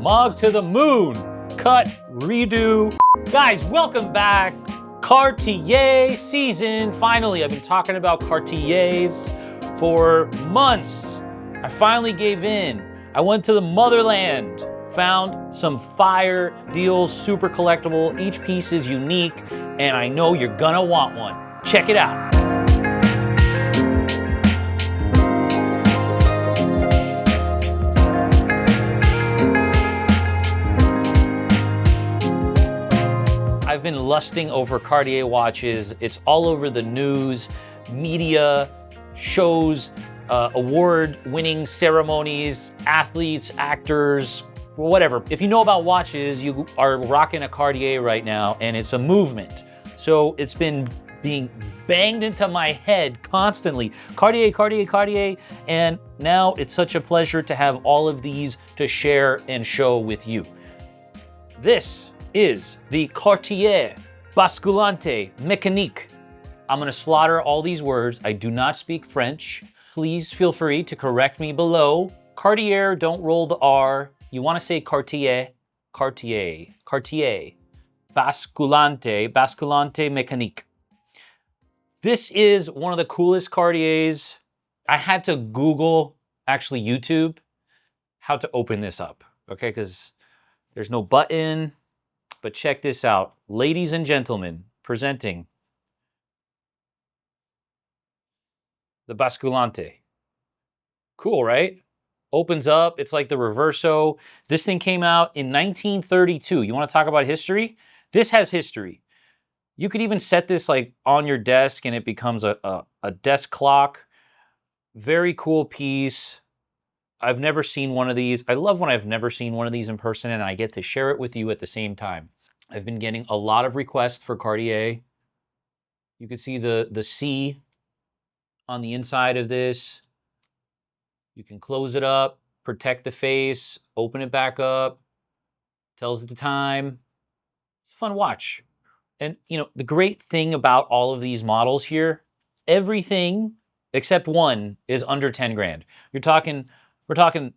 Mog to the moon. Cut, redo. Guys, welcome back. Cartier season. Finally, I've been talking about Cartiers for months. I finally gave in. I went to the motherland, found some fire deals, super collectible. Each piece is unique, and I know you're gonna want one. Check it out. I've been lusting over Cartier watches. It's all over the news, media, shows, award-winning ceremonies, athletes, actors, whatever. If you know about watches, you are rocking a Cartier right now, and it's a movement. So it's been being banged into my head constantly. Cartier, Cartier, Cartier, and now it's such a pleasure to have all of these to share and show with you. This is the Cartier Basculante Mechanique. I'm gonna slaughter all these words. I do not speak French. Please feel free to correct me below. Cartier, don't roll the R. You wanna say Cartier, Cartier, Cartier. Basculante, Basculante Mechanique. This is one of the coolest Cartiers. I had to Google, actually YouTube, how to open this up, okay? Because there's no button. But check this out. Ladies and gentlemen, presenting the Basculante. Cool, right? Opens up. It's like the Reverso. This thing came out in 1932. You want to talk about history? This has history. You could even set this like on your desk and it becomes a desk clock. Very cool piece. I've never seen one of these. I love when I've never seen one of these in person and I get to share it with you at the same time. I've been getting a lot of requests for Cartier. You can see the C on the inside of this. You can close it up, protect the face, open it back up, tells it the time. It's a fun watch. And you know, the great thing about all of these models here, everything except one is under 10 grand. We're talking $3,000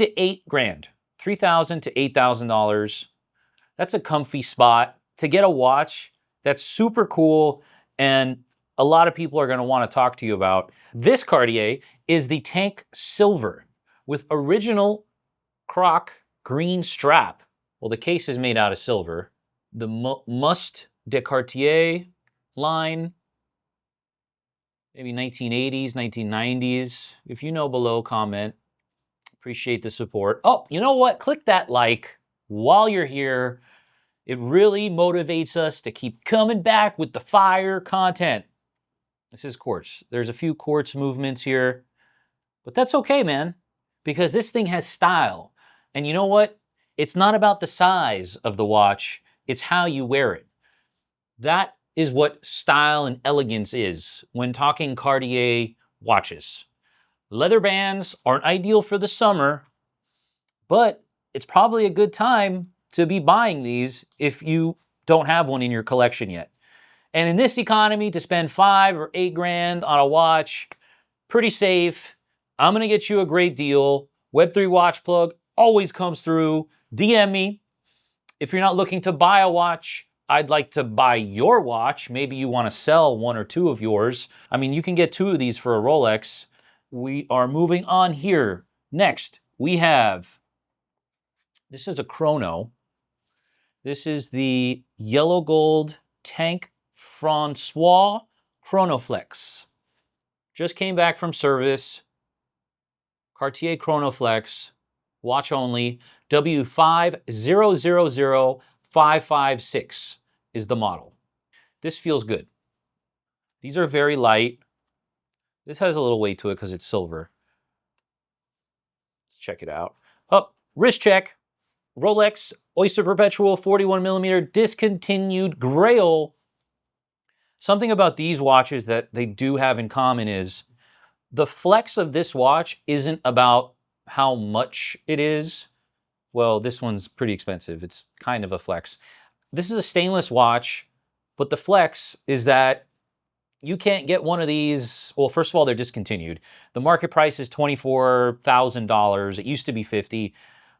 to $8,000, $3,000 to $8,000. That's a comfy spot to get a watch that's super cool and a lot of people are going to want to talk to you about. This Cartier is the Tank Silver with original croc green strap. Well, the case is made out of silver. The Must de Cartier line, maybe 1980s, 1990s. If you know below, comment. Appreciate the support. Oh, you know what? Click that like while you're here. It really motivates us to keep coming back with the fire content. This is Quartz. There's a few Quartz movements here, but that's okay, man, because this thing has style. And you know what? It's not about the size of the watch. It's how you wear it. That is what style and elegance is when talking Cartier watches. Leather bands aren't ideal for the summer, but it's probably a good time to be buying these if you don't have one in your collection yet. And in this economy, to spend $5 or $8 grand on a watch, pretty safe. I'm gonna get you a great deal. Web3 Watch Plug always comes through. DM me. If you're not looking to buy a watch, I'd like to buy your watch. Maybe you wanna sell one or two of yours. I mean, you can get 2 of these for a Rolex. We are moving on here. Next, we have, this is a chrono. This is the yellow gold Tank Francois Chrono Flex. Just came back from service. Cartier Chrono Flex, watch only. W500556 is the model. This feels good. These are very light. This has a little weight to it because it's silver. Let's check it out. Oh, wrist check. Rolex Oyster Perpetual 41mm discontinued Grail. Something about these watches that they do have in common is the flex of this watch isn't about how much it is. Well, this one's pretty expensive. It's kind of a flex. This is a stainless watch, but the flex is that you can't get one of these. Well, first of all, they're discontinued. The market price is $24,000. It used to be $50,000.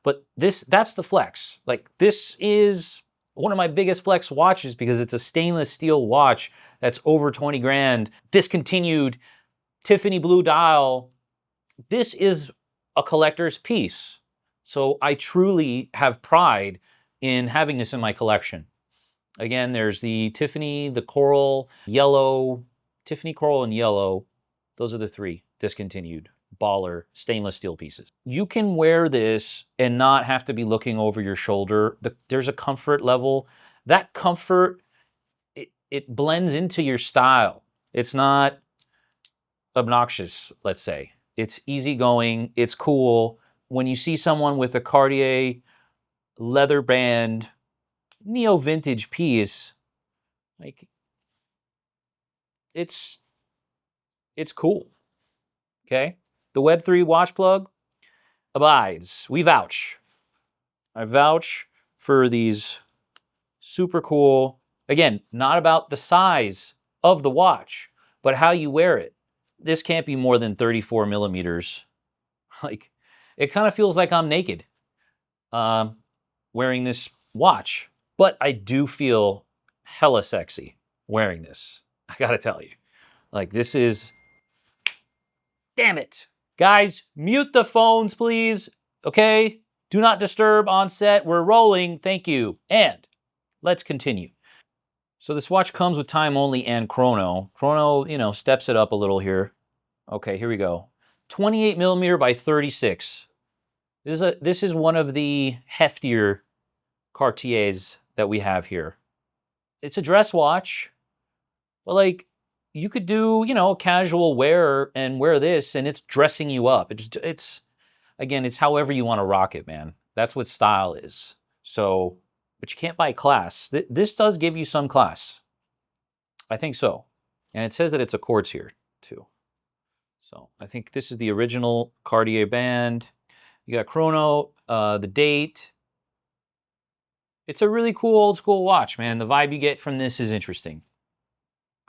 But that's the Flex. Like, this is one of my biggest Flex watches because it's a stainless steel watch that's over 20 grand, discontinued, Tiffany blue dial. This is a collector's piece. So I truly have pride in having this in my collection. Again, there's the Tiffany, the coral, yellow, Tiffany coral and yellow. Those are the three discontinued baller stainless steel pieces. You can wear this and not have to be looking over your shoulder. There's a comfort level. That comfort, it blends into your style. It's not obnoxious, let's say. It's easygoing, it's cool. When you see someone with a Cartier leather band, neo-vintage piece, like, it's cool, okay? The Web3 watch plug abides. We vouch. I vouch for these super cool, again, not about the size of the watch, but how you wear it. This can't be more than 34 millimeters. Like, it kind of feels like I'm naked wearing this watch, but I do feel hella sexy wearing this. I gotta tell you, like, this is, damn it. Guys, mute the phones, please, okay? Do not disturb on set. We're rolling, thank you. And let's continue. So this watch comes with time only and chrono. Chrono, you know, steps it up a little here. Okay, here we go. 28 millimeter by 36. This is one of the heftier Cartiers that we have here. It's a dress watch, but like, you could do, you know, casual wear and wear this and it's dressing you up. It's again, it's however you want to rock it, man. That's what style is. So, but you can't buy class. This does give you some class. I think so. And it says that it's a Quartz here too. So I think this is the original Cartier band. You got chrono, the date. It's a really cool old school watch, man. The vibe you get from this is interesting.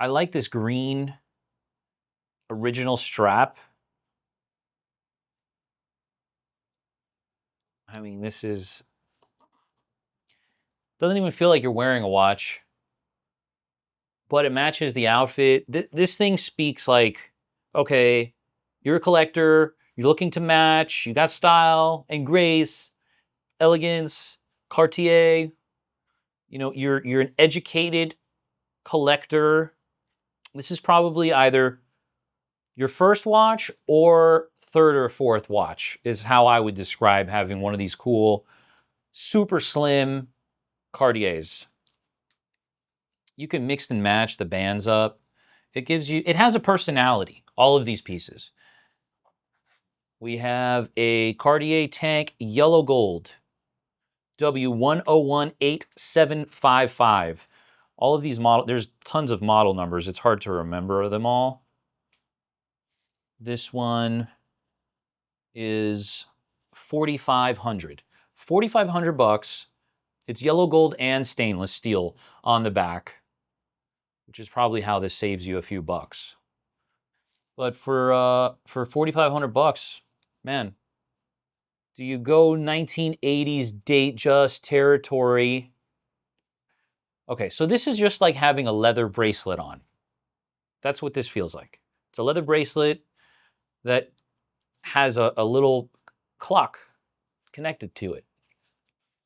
I like this green original strap. I mean, this is, doesn't even feel like you're wearing a watch, but it matches the outfit. This thing speaks like, okay, you're a collector, you're looking to match, you got style and grace, elegance, Cartier. You know, you're an educated collector. This is probably either your first watch or third or fourth watch is how I would describe having one of these cool, super slim Cartiers. You can mix and match the bands up. It gives you, it has a personality, all of these pieces. We have a Cartier Tank Yellow Gold, W101875. All of these models, there's tons of model numbers. It's hard to remember them all. This one is 4,500. 4,500 bucks. It's yellow gold and stainless steel on the back, which is probably how this saves you a few bucks. But for 4,500 bucks, man, do you go 1980s date just territory? Okay, so this is just like having a leather bracelet on. That's what this feels like. It's a leather bracelet that has a little clock connected to it.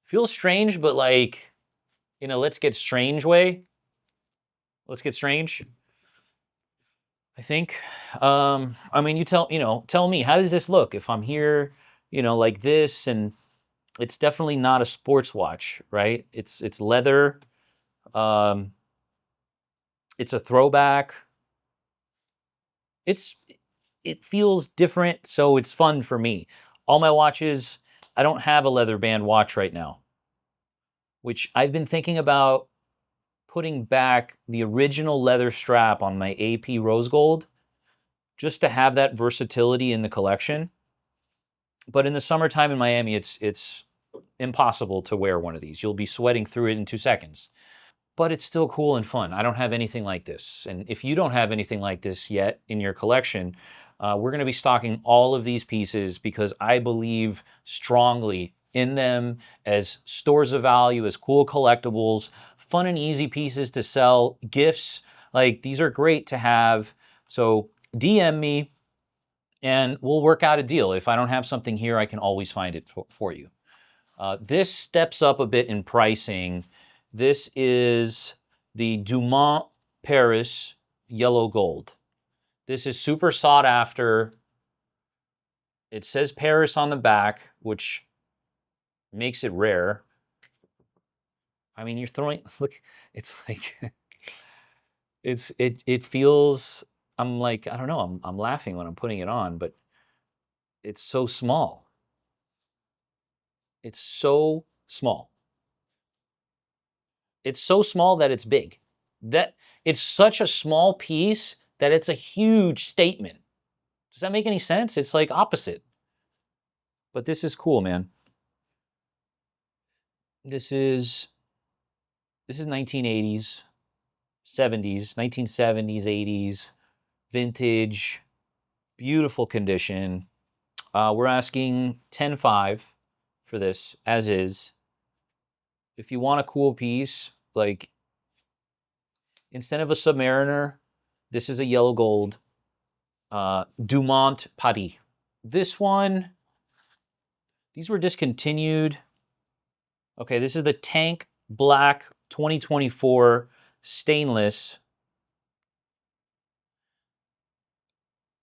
Feels strange, but like, you know, let's get strange way. Let's get strange. I think. I mean, you tell me, how does this look if I'm here, you know, like this? And it's definitely not a sports watch, right? It's leather. It's a throwback. It feels different, so it's fun for me. All my watches, I don't have a leather band watch right now, which I've been thinking about putting back the original leather strap on my AP rose gold just to have that versatility in the collection. But in the summertime in Miami, it's impossible to wear one of these. You'll be sweating through it in 2 seconds. But it's still cool and fun. I don't have anything like this. And if you don't have anything like this yet in your collection, we're going to be stocking all of these pieces because I believe strongly in them as stores of value, as cool collectibles, fun and easy pieces to sell, gifts. Like, these are great to have. So DM me and we'll work out a deal. If I don't have something here, I can always find it for you. This steps up a bit in pricing. This is the Dumont Paris Yellow Gold. This is super sought after. It says Paris on the back, which makes it rare. I mean, you're throwing, look, it's like, it feels, I'm like, I don't know, I'm laughing when I'm putting it on, but it's so small. It's so small. It's so small that it's big. That it's such a small piece that it's a huge statement. Does that make any sense? It's like opposite. But this is cool, man. This is 1980s, 70s, 1970s, 80s, vintage, beautiful condition. We're asking 10.5 for this, as is. If you want a cool piece, like, instead of a Submariner, this is a yellow gold Dumont Paris. This one, these were discontinued. Okay, this is the Tank Black 2024 stainless.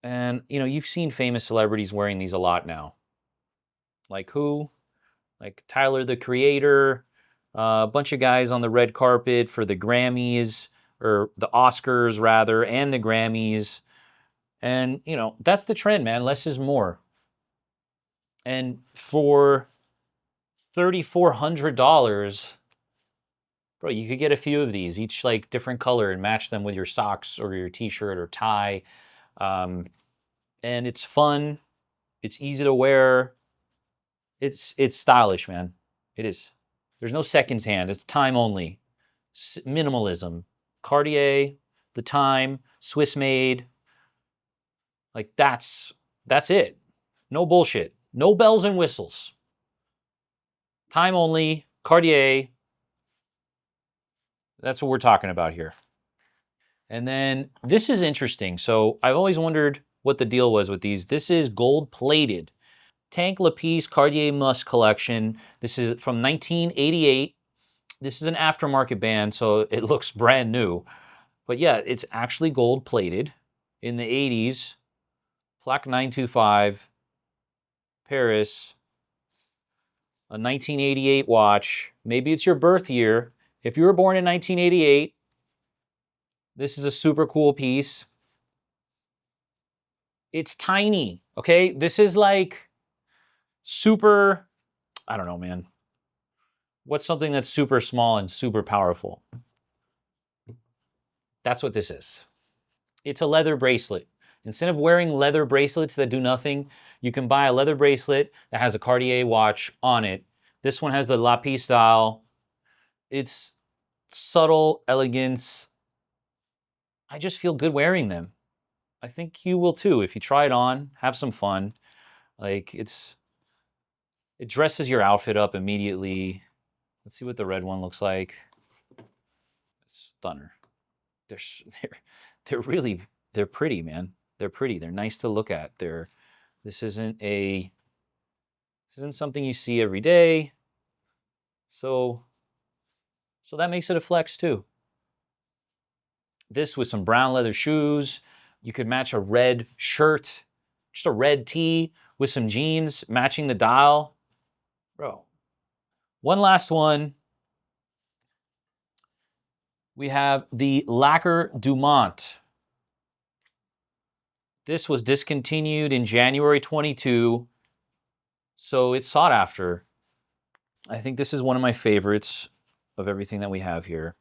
And, you know, you've seen famous celebrities wearing these a lot now. Like who? Like Tyler, the Creator, a bunch of guys on the red carpet for the Grammys, or the Oscars rather, and the Grammys. And, you know, that's the trend, man. Less is more. And for $3,400, bro, you could get a few of these, each like different color, and match them with your socks or your t-shirt or tie. And it's fun. It's easy to wear. It's stylish, man. It is. There's no seconds hand. It's time only. Minimalism. Cartier, the time, Swiss made. Like, that's it. No bullshit. No bells and whistles. Time only, Cartier. That's what we're talking about here. And then this is interesting. So I've always wondered what the deal was with these. This is gold plated. Tank Lapis Cartier Must collection. This is from 1988. This is an aftermarket band, so it looks brand new. But yeah, it's actually gold plated in the 80s. Plaque 925, Paris, a 1988 watch. Maybe it's your birth year. If you were born in 1988, this is a super cool piece. It's tiny, okay? This is like super, I don't know, man. What's something that's super small and super powerful? That's what this is. It's a leather bracelet. Instead of wearing leather bracelets that do nothing, you can buy a leather bracelet that has a Cartier watch on it. This one has the lapis style. It's subtle elegance. I just feel good wearing them. I think you will too. If you try it on, have some fun. Like, it dresses your outfit up immediately. Let's see what the red one looks like. Stunner. They're really, they're pretty, man. They're pretty. They're nice to look at. This isn't something you see every day. So that makes it a flex too. This with some brown leather shoes. You could match a red shirt, just a red tee with some jeans, matching the dial. Bro. One last one. We have the Lacquer Dumont. This was discontinued in January 22, so it's sought after. I think this is one of my favorites of everything that we have here.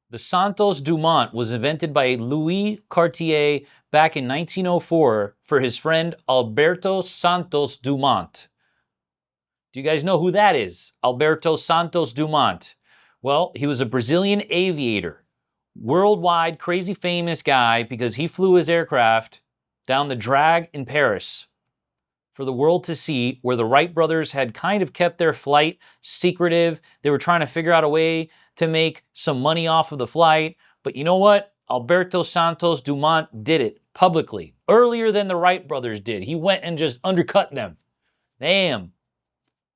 The Santos Dumont was invented by Louis Cartier back in 1904 for his friend Alberto Santos Dumont. Do you guys know who that is? Alberto Santos Dumont. Well, he was a Brazilian aviator, worldwide crazy famous guy because he flew his aircraft down the drag in Paris. for the world to see, where the Wright brothers had kind of kept their flight secretive. They were trying to figure out a way to make some money off of the flight. But you know what? Alberto Santos Dumont did it publicly, earlier than the Wright brothers did. He went and just undercut them. Damn.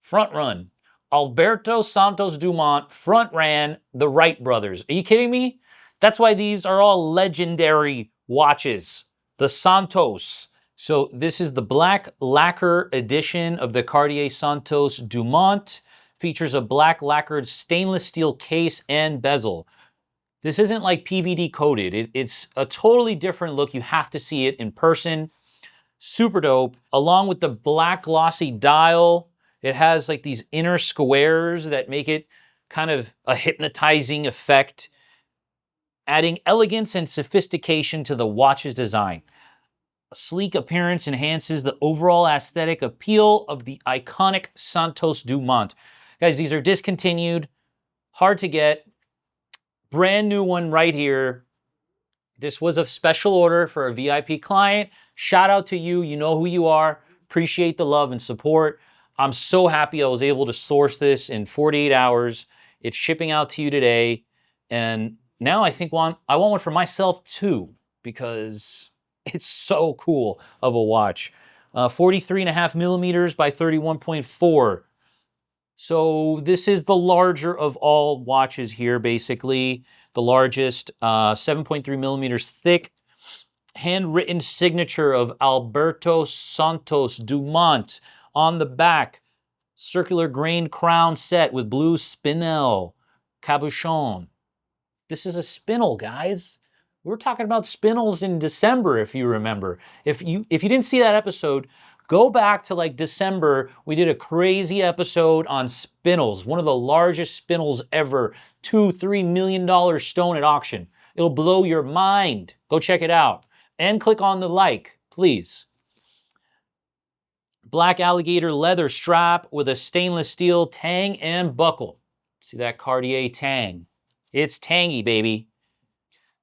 Front run. Alberto Santos Dumont front ran the Wright brothers. Are you kidding me? That's why these are all legendary watches. The Santos. So this is the black lacquer edition of the Cartier Santos Dumont. Features a black lacquered stainless steel case and bezel. This isn't like PVD coated. It's a totally different look. You have to see it in person. Super dope. Along with the black glossy dial, it has like these inner squares that make it kind of a hypnotizing effect, adding elegance and sophistication to the watch's design. A sleek appearance enhances the overall aesthetic appeal of the iconic Santos Dumont. Guys, these are discontinued, hard to get. Brand new one right here. This was a special order for a VIP client. Shout out to you. You know who you are. Appreciate the love and support. I'm so happy I was able to source this in 48 hours. It's shipping out to you today. And now I think I want one for myself too, because it's so cool of a watch. 43.5 millimeters by 31.4. So this is the larger of all watches here, basically. The largest, 7.3 millimeters thick. Handwritten signature of Alberto Santos Dumont on the back. Circular grained crown set with blue spinel cabochon. This is a spinel, guys. We were talking about spinels in December, if you remember. If you didn't see that episode, go back to like December. We did a crazy episode on spinels, one of the largest spinels ever, $2-3 million stone at auction. It'll blow your mind. Go check it out. And click on the like, please. Black alligator leather strap with a stainless steel tang and buckle. See that Cartier tang? It's tangy, baby.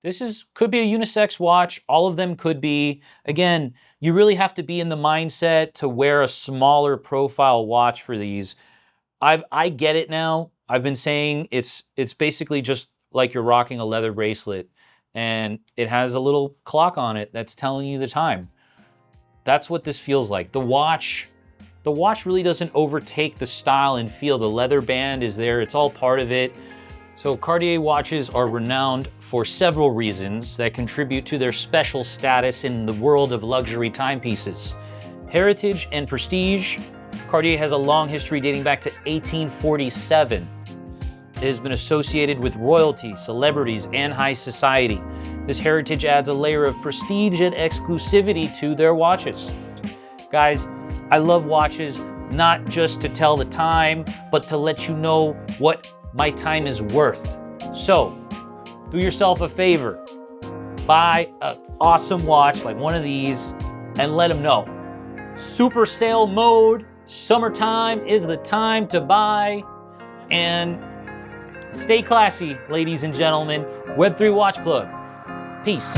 This could be a unisex watch. All of them could be. Again, you really have to be in the mindset to wear a smaller profile watch for these. I get it now. I've been saying it's basically just like you're rocking a leather bracelet, and it has a little clock on it that's telling you the time. That's what this feels like. The watch really doesn't overtake the style and feel. The leather band is there. It's all part of it. So Cartier watches are renowned for several reasons that contribute to their special status in the world of luxury timepieces. Heritage and prestige. Cartier has a long history dating back to 1847. It has been associated with royalty, celebrities, and high society. This heritage adds a layer of prestige and exclusivity to their watches. Guys, I love watches, not just to tell the time, but to let you know what my time is worth. So, do yourself a favor. Buy an awesome watch like one of these and let them know. Super sale mode, summertime is the time to buy. And stay classy, ladies and gentlemen. Web3 Watch Plug. Peace.